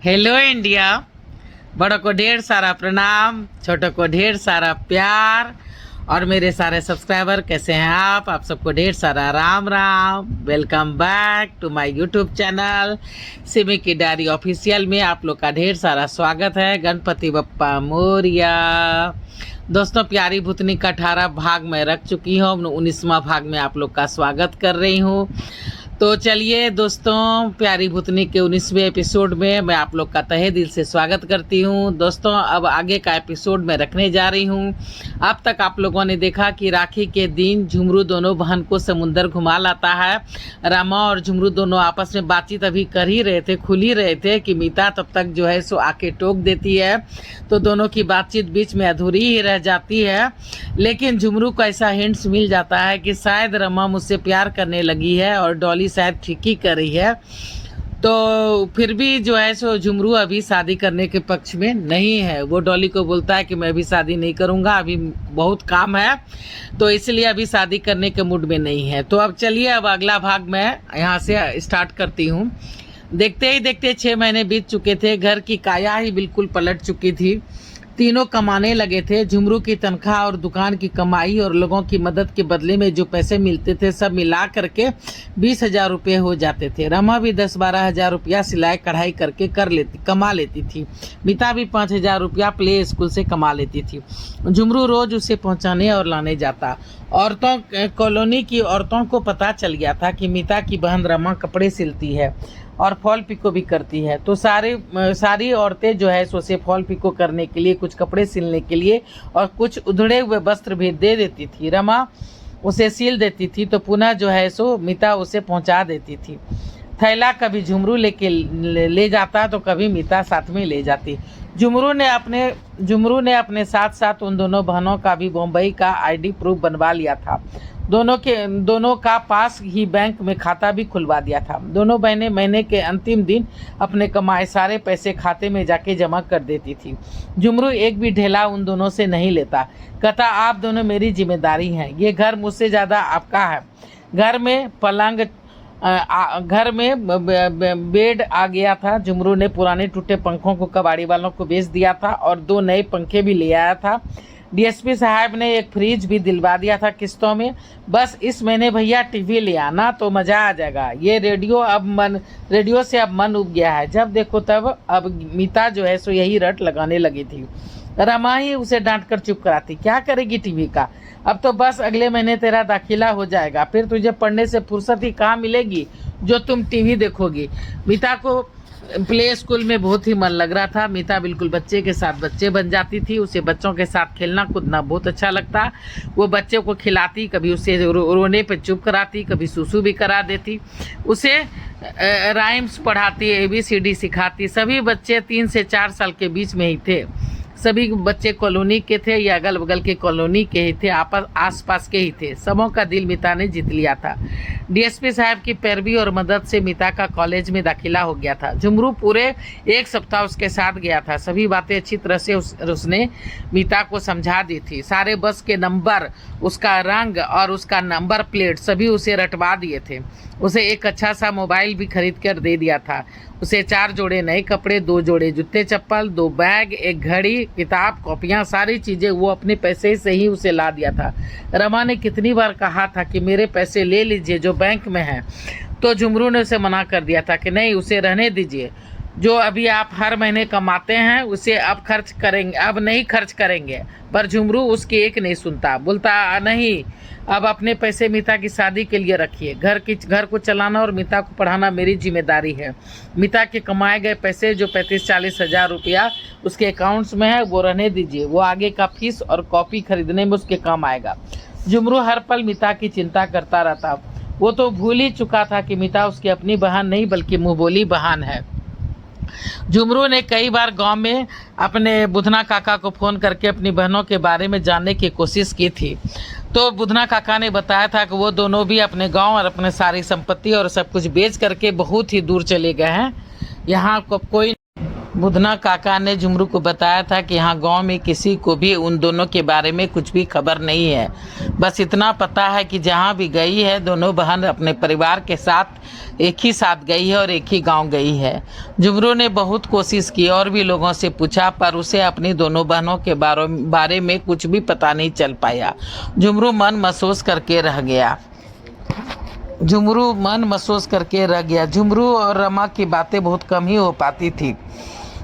Hello India. बड़ों को ढेर सारा प्रणाम, छोटों को ढेर सारा प्यार। और मेरे सारे सब्सक्राइबर कैसे हैं आप सबको ढेर सारा Ram Ram. Welcome back to my YouTube channel Simi की डायरी ऑफिशियल में आप लोग का ढेर सारा स्वागत है। गणपति बप्पा मोरिया। दोस्तों, प्यारी भूतनी का 18 भाग में रख चुकी हूँ, 19वां भाग में आप लोग का स्वागत कर रही हूँ। तो चलिए दोस्तों, प्यारी भूतनी के 19वें एपिसोड में मैं आप लोग का तहे दिल से स्वागत करती हूँ। दोस्तों, अब आगे का एपिसोड मैं रखने जा रही हूँ। अब तक आप लोगों ने देखा कि राखी के दिन झुमरू दोनों बहन को समुंदर घुमा लाता है। रमा और झुमरू दोनों आपस में बातचीत अभी कर ही रहे थे, खुल ही रहे थे कि मीता तब तक जो है सो आके टोक देती है। तो दोनों की बातचीत बीच में अधूरी ही रह जाती है। लेकिन झुमरू को ऐसा हिंट्स मिल जाता है कि शायद रमा मुझसे प्यार करने लगी है और डॉली शायद ठीक ही कर रही है। तो फिर भी जो है सो झुमरू अभी शादी करने के पक्ष में नहीं है। वो डॉली को बोलता है कि मैं अभी शादी नहीं करूंगा, अभी बहुत काम है, तो इसलिए अभी शादी करने के मूड में नहीं है। तो अब चलिए, अब अगला भाग मैं यहाँ से स्टार्ट करती हूँ। देखते ही देखते 6 महीने बीत चुके थे। घर की काया ही बिल्कुल पलट चुकी थी। तीनों कमाने लगे थे। झुमरू की तनख्वाह और दुकान की कमाई और लोगों की मदद के बदले में जो पैसे मिलते थे, सब मिला करके 20,000 रुपये हो जाते थे। रमा भी 10-12 हज़ार रुपया सिलाई कढ़ाई करके कमा लेती थी। मीता भी 5,000 रुपया प्ले स्कूल से कमा लेती थी। झुमरू रोज उसे पहुंचाने और लाने जाता। कॉलोनी की औरतों को पता चल गया था कि मीता की बहन रमा कपड़े सिलती है और फॉल पिको भी करती है। तो सारी औरतें जो है सोसे फॉल पिको करने के लिए, कुछ कपड़े सिलने के लिए और कुछ उधड़े हुए वस्त्र भी दे देती थी। रमा उसे सिल देती थी तो पुनः जो है सो मीता उसे पहुंचा देती थी। थैला कभी झुमरू ले जाता तो कभी मीता साथ में ले जाती। झुमरू ने अपने साथ साथ उन दोनों बहनों का भी बम्बई का आईडी प्रूफ बनवा लिया था। दोनों का पास ही बैंक में खाता भी खुलवा दिया था। दोनों बहनें महीने के अंतिम दिन अपने कमाए सारे पैसे खाते में जाके जमा कर देती थी। झुमरू एक भी ढेला उन दोनों से नहीं लेता। कहता, आप दोनों मेरी जिम्मेदारी हैं, ये घर मुझसे ज़्यादा आपका है। घर में बेड आ गया था। झुमरू ने पुराने टूटे पंखों को कबाड़ी वालों को बेच दिया था और 2 नए पंखे भी ले आया था। डीएसपी साहब ने एक फ्रिज भी दिलवा दिया था किस्तों में। बस इस महीने भैया टीवी ले आना तो मज़ा आ जाएगा। ये रेडियो से अब मन उब गया है। जब देखो तब अब मीता जो है सो यही रट लगाने लगी थी। रमा ही उसे डांट कर चुप कराती। क्या करेगी टीवी का? अब तो बस अगले महीने तेरा दाखिला हो जाएगा, फिर तुझे पढ़ने से फुर्सत ही कहाँ मिलेगी जो तुम टीवी देखोगी। मीता को प्ले स्कूल में बहुत ही मन लग रहा था। मीता बिल्कुल बच्चे के साथ बच्चे बन जाती थी। उसे बच्चों के साथ खेलना कूदना बहुत अच्छा लगता। वो बच्चे को खिलाती, कभी उसे रोने पे चुप कराती, कभी सुसु भी करा देती। उसे राइम्स पढ़ाती, ABCD सिखाती। सभी बच्चे 3 से 4 साल के बीच में ही थे। सभी बच्चे कॉलोनी के थे या अगल बगल के कॉलोनी के ही थे, आसपास के ही थे। सबों का दिल मीता ने जीत लिया था। डीएसपी साहब की पैरवी और मदद से मीता का कॉलेज में दाखिला हो गया था। झुमरू पूरे 1 सप्ताह उसके साथ गया था। सभी बातें अच्छी तरह से उसने मीता को समझा दी थी। सारे बस के नंबर, उसका रंग और उसका नंबर प्लेट सभी उसे रटवा दिए थे। उसे एक अच्छा सा मोबाइल भी खरीद कर दे दिया था। उसे 4 जोड़े नए कपड़े, 2 जोड़े जूते चप्पल, 2 बैग, एक घड़ी, किताब, कॉपियाँ, सारी चीज़ें वो अपने पैसे से ही उसे ला दिया था। रमा ने कितनी बार कहा था कि मेरे पैसे ले लीजिए जो बैंक में हैं, तो झुमरू ने उसे मना कर दिया था कि नहीं, उसे रहने दीजिए। जो अभी आप हर महीने कमाते हैं उसे अब नहीं खर्च करेंगे। पर झुमरू उसकी एक नहीं सुनता। बोलता, नहीं, अब अपने पैसे मीता की शादी के लिए रखिए। घर को चलाना और मीता को पढ़ाना मेरी जिम्मेदारी है। मीता के कमाए गए पैसे जो 35-40 हज़ार रुपया उसके अकाउंट्स में है वो रहने दीजिए। वो आगे का फीस और कॉपी खरीदने में उसके काम आएगा। झुमरू हर पल मीता की चिंता करता रहता। वो तो भूल ही चुका था कि मीता उसकी अपनी बहन नहीं बल्कि मुंहबोली बहन है। झुमरू ने कई बार गांव में अपने बुधना काका को फ़ोन करके अपनी बहनों के बारे में जानने की कोशिश की थी। तो बुधना काका ने बताया था कि वो दोनों भी अपने गांव और अपने सारी संपत्ति और सब कुछ बेच करके बहुत ही दूर चले गए हैं। यहाँ को कोई बुधना काका ने झुमरू को बताया था कि यहाँ गांव में किसी को भी उन दोनों के बारे में कुछ भी खबर नहीं है। बस इतना पता है कि जहाँ भी गई है दोनों बहन अपने परिवार के साथ एक ही साथ गई है और एक ही गांव गई है। झुमरू ने बहुत कोशिश की और भी लोगों से पूछा, पर उसे अपनी दोनों बहनों के बारे में कुछ भी पता नहीं चल पाया। झुमरू मन महसूस करके रह गया। झुमरू और रमा की बातें बहुत कम ही हो पाती थी।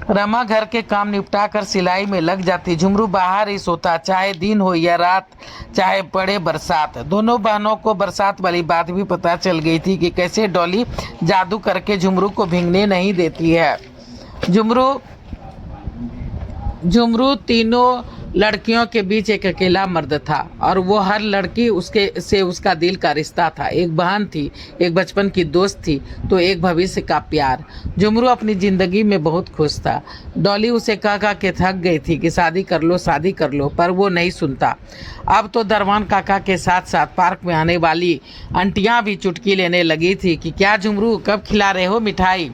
रमा घर के काम निपटा कर सिलाई में लग जाती। झुमरू बाहर ही सोता, चाहे दिन हो या रात, चाहे पड़े बरसात। दोनों बहनों को बरसात वाली बात भी पता चल गई थी कि कैसे डॉली जादू करके झुमरू को भीगने नहीं देती है। झुमरू तीनों लड़कियों के बीच एक अकेला मर्द था और वो हर लड़की उसका दिल का रिश्ता था। एक बहन थी, एक बचपन की दोस्त थी, तो एक भविष्य का प्यार। झुमरू अपनी ज़िंदगी में बहुत खुश था। डॉली उसे कह के थक गई थी कि शादी कर लो, पर वो नहीं सुनता। अब तो दरवान काका के साथ साथ पार्क में आने वाली आंटियाँ भी चुटकी लेने लगी थी कि क्या झुमरू, कब खिला रहे हो मिठाई।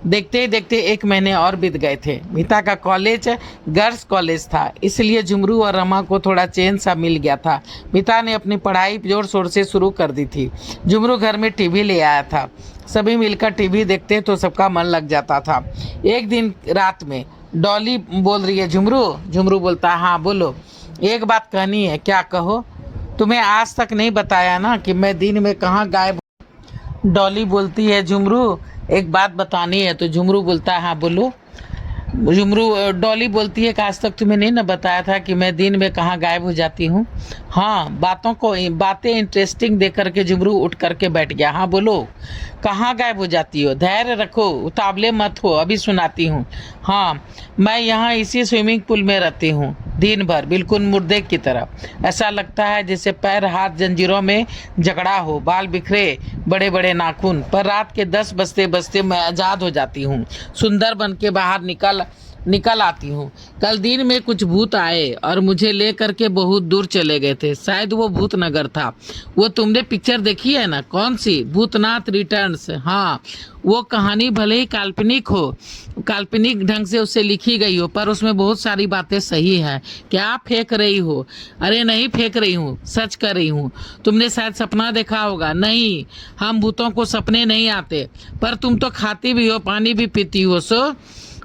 देखते ही देखते 1 महीने और बीत गए थे। मीता का कॉलेज गर्ल्स कॉलेज था, इसलिए झुमरू और रमा को थोड़ा चैन सा मिल गया था। मीता ने अपनी पढ़ाई जोर शोर से शुरू कर दी थी। झुमरू घर में टीवी ले आया था। सभी मिलकर टीवी देखते तो सबका मन लग जाता था। एक दिन रात में डॉली बोल रही है, झुमरू बोलता है, हाँ बोलो, एक बात कहनी है। क्या कहो? तुम्हें आज तक नहीं बताया ना कि मैं दिन में कहाँ गायब। डॉली बोलती है, झुमरू एक बात बतानी है। तो झुमरू बोलता है, हाँ बोलो। डॉली बोलती है कि आज तक तुम्हें नहीं ना बताया था कि मैं दिन में कहाँ गायब हो जाती हूँ। हाँ, बातें इंटरेस्टिंग देख करके झुमरू उठ करके बैठ गया। हाँ बोलो, कहाँ गायब हो जाती हो? धैर्य रखो, उतावले मत हो, अभी सुनाती हूँ। हाँ, मैं यहाँ इसी स्विमिंग पूल में रहती हूँ दिन भर, बिल्कुल मुर्दे की तरह। ऐसा लगता है जैसे पैर हाथ जंजीरों में जकड़ा हो, बाल बिखरे, बड़े बड़े नाखून। पर रात के 10 बजते बजते मैं आज़ाद हो जाती हूँ, सुंदर बन के बाहर निकल आती हूँ। कल दिन में कुछ भूत आए और मुझे ले करके बहुत दूर चले गए थे। शायद वो भूतनगर था। वो तुमने पिक्चर देखी है ना? कौन सी? भूतनाथ रिटर्न्स। हाँ, वो कहानी भले ही काल्पनिक ढंग से उसे लिखी गई हो, पर उसमें बहुत सारी बातें सही है। क्या फेंक रही हो? अरे नहीं फेंक रही हूँ, सच कर रही हूँ। तुमने शायद सपना देखा होगा। नहीं, हम भूतों को सपने नहीं आते। पर तुम तो खाती भी हो, पानी भी पीती हो।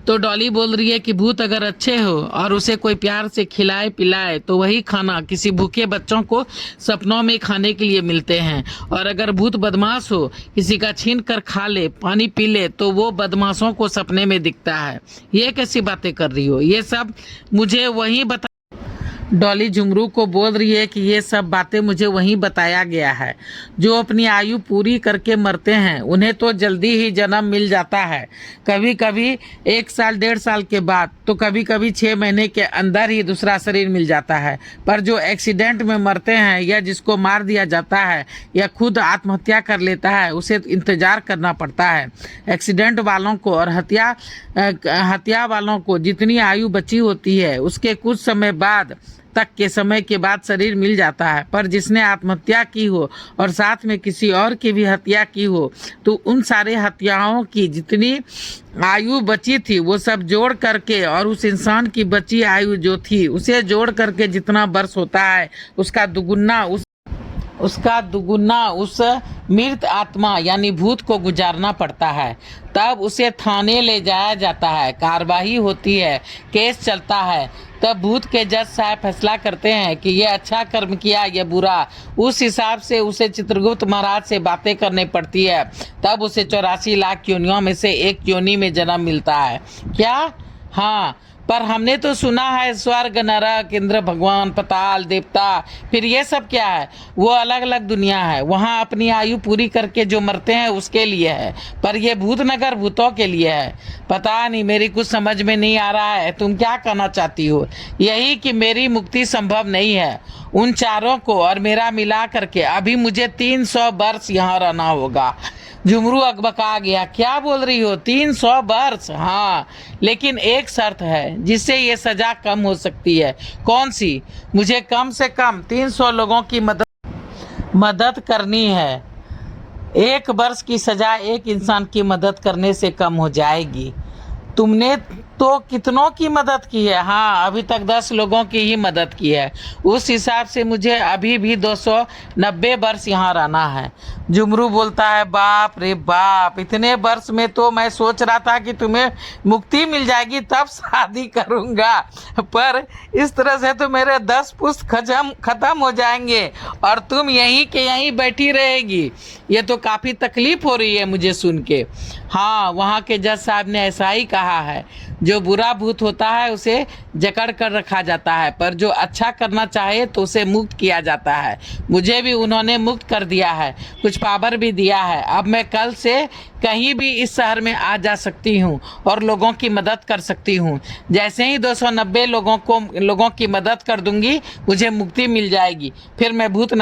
तो डॉली बोल रही है कि भूत अगर अच्छे हो और उसे कोई प्यार से खिलाए पिलाए तो वही खाना किसी भूखे बच्चों को सपनों में खाने के लिए मिलते हैं। और अगर भूत बदमाश हो, किसी का छीन कर खा ले, पानी पी ले, तो वो बदमाशों को सपने में दिखता है। ये कैसी बातें कर रही हो? ये सब मुझे वही बता। डॉली झुमरू को बोल रही है कि ये सब बातें मुझे वहीं बताया गया है। जो अपनी आयु पूरी करके मरते हैं उन्हें तो जल्दी ही जन्म मिल जाता है, कभी कभी 1 साल 1.5 साल के बाद, तो कभी कभी 6 महीने के अंदर ही दूसरा शरीर मिल जाता है। पर जो एक्सीडेंट में मरते हैं या जिसको मार दिया जाता है या खुद आत्महत्या कर लेता है, उसे इंतजार करना पड़ता है। एक्सीडेंट वालों को और हत्या वालों को जितनी आयु बची होती है उसके कुछ समय बाद समय के बाद शरीर मिल जाता है। पर जिसने आत्महत्या की हो और साथ में किसी और की भी हत्या की हो, तो उन सारे हत्याओं की जितनी आयु बची थी वो सब जोड़ करके और उस इंसान की बची आयु जो थी उसे जोड़ करके जितना वर्ष होता है उसका दुगुना उस मृत आत्मा यानी भूत को गुजारना पड़ता है। तब उसे थाने ले जाया जाता है, कार्यवाही होती है, केस चलता है। तब भूत के जज साहब फैसला करते हैं कि ये अच्छा कर्म किया या बुरा। उस हिसाब से उसे चित्रगुप्त महाराज से बातें करनी पड़ती है। तब उसे 84 लाख योनियों में से एक योनि में जन्म मिलता है। क्या? हाँ, पर हमने तो सुना है स्वर्ग, नरक, इंद्र भगवान, पाताल, देवता, फिर ये सब क्या है? वो अलग अलग दुनिया है। वहाँ अपनी आयु पूरी करके जो मरते हैं उसके लिए है, पर ये भूतनगर भूतों के लिए है। पता नहीं, मेरी कुछ समझ में नहीं आ रहा है। तुम क्या कहना चाहती हो? यही कि मेरी मुक्ति संभव नहीं है। उन चारों को और मेरा मिला करके अभी मुझे 300 वर्ष यहाँ रहना होगा। झुमरू अकबका गया। क्या बोल रही हो? 300 वर्ष? हाँ, लेकिन एक शर्त है जिससे ये सजा कम हो सकती है। कौन सी? मुझे कम से कम 300 लोगों की मदद करनी है। 1 वर्ष की सजा एक इंसान की मदद करने से कम हो जाएगी। तुमने तो कितनों की मदद की है। हाँ, अभी तक 10 लोगों की ही मदद की है। उस हिसाब से मुझे अभी भी 290 वर्ष यहाँ रहना है। जुमरू बोलता है, बाप रे बाप, इतने वर्ष में तो मैं सोच रहा था कि तुम्हें मुक्ति मिल जाएगी तब शादी करूँगा, पर इस तरह से तो मेरे 10 पुस्त खत्म हो जाएंगे और तुम यहीं के यहीं बैठी रहेगी। ये तो काफ़ी तकलीफ हो रही है मुझे सुन के। हाँ, वहाँ के जज साहब ने ऐसा ही कहा है, जो बुरा भूत होता है उसे जकड़ कर रखा जाता है, पर जो अच्छा करना चाहे तो उसे मुक्त किया जाता है। मुझे भी उन्होंने मुक्त कर दिया है, कुछ पावर भी दिया है। अब मैं कल से कहीं भी इस शहर में आ जा सकती हूँ और लोगों की मदद कर सकती हूँ। जैसे ही 290 लोगों की मदद कर दूंगी, मुझे मुक्ति मिल जाएगी। फिर मैं भूत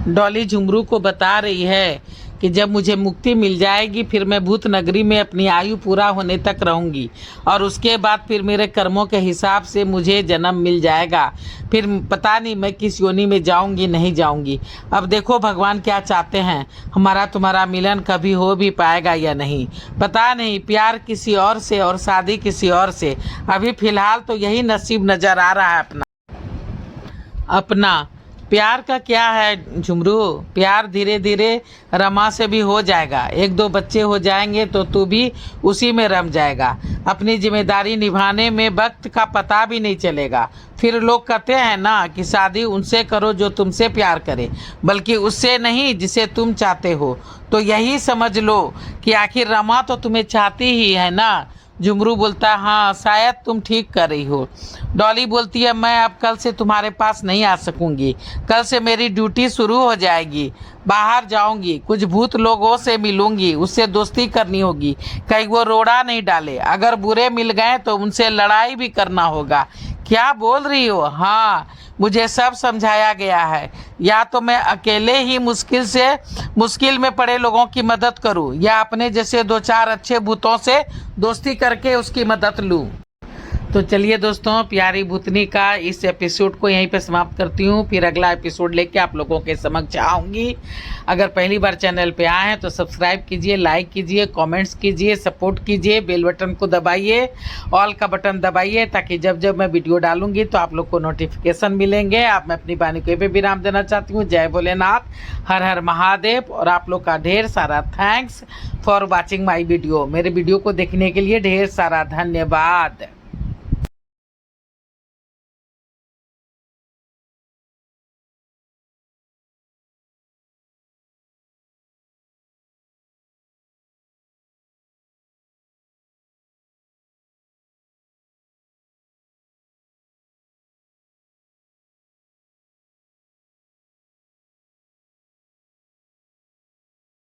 डॉली झुमरू को बता रही है कि जब मुझे मुक्ति मिल जाएगी फिर मैं भूत नगरी में अपनी आयु पूरा होने तक रहूंगी और उसके बाद फिर मेरे कर्मों के हिसाब से मुझे जन्म मिल जाएगा। फिर पता नहीं मैं किस योनि में जाऊंगी नहीं जाऊंगी। अब देखो भगवान क्या चाहते हैं, हमारा तुम्हारा मिलन कभी हो भी पाएगा या नहीं पता नहीं। प्यार किसी और से और शादी किसी और से। अभी फिलहाल तो यही नसीब नज़र आ रहा है अपना। प्यार का क्या है झुमरू, प्यार धीरे धीरे रमा से भी हो जाएगा। 1-2 बच्चे हो जाएंगे तो तू भी उसी में रम जाएगा। अपनी जिम्मेदारी निभाने में वक्त का पता भी नहीं चलेगा। फिर लोग कहते हैं ना कि शादी उनसे करो जो तुमसे प्यार करे, बल्कि उससे नहीं जिसे तुम चाहते हो। तो यही समझ लो कि आखिर रमा तो तुम्हें चाहती ही है ना। झुमरू बोलता है, हाँ शायद तुम ठीक कर रही हो। डॉली बोलती है, मैं अब कल से तुम्हारे पास नहीं आ सकूंगी। कल से मेरी ड्यूटी शुरू हो जाएगी। बाहर जाऊंगी, कुछ भूत लोगों से मिलूंगी, उससे दोस्ती करनी होगी, कहीं वो रोड़ा नहीं डाले। अगर बुरे मिल गए तो उनसे लड़ाई भी करना होगा। क्या बोल रही हो? हाँ, मुझे सब समझाया गया है। या तो मैं अकेले ही मुश्किल में पड़े लोगों की मदद करूं, या अपने जैसे 2-4 अच्छे भूतों से दोस्ती करके उसकी मदद लूं। तो चलिए दोस्तों, प्यारी भूतनी का इस एपिसोड को यहीं पे समाप्त करती हूँ। फिर अगला एपिसोड लेके आप लोगों के समक्ष आऊँगी। अगर पहली बार चैनल पे आए हैं तो सब्सक्राइब कीजिए, लाइक कीजिए, कमेंट्स कीजिए, सपोर्ट कीजिए, बेल बटन को दबाइए, ऑल का बटन दबाइए, ताकि जब जब मैं वीडियो डालूंगी तो आप लोग को नोटिफिकेशन मिलेंगे। आप मैं अपनी वाणी को ये पे विराम देना चाहती हूँ। जय भोलेनाथ, हर हर महादेव। और आप लोग का ढेर सारा thanks for watching my video. मेरे वीडियो को देखने के लिए ढेर सारा धन्यवाद।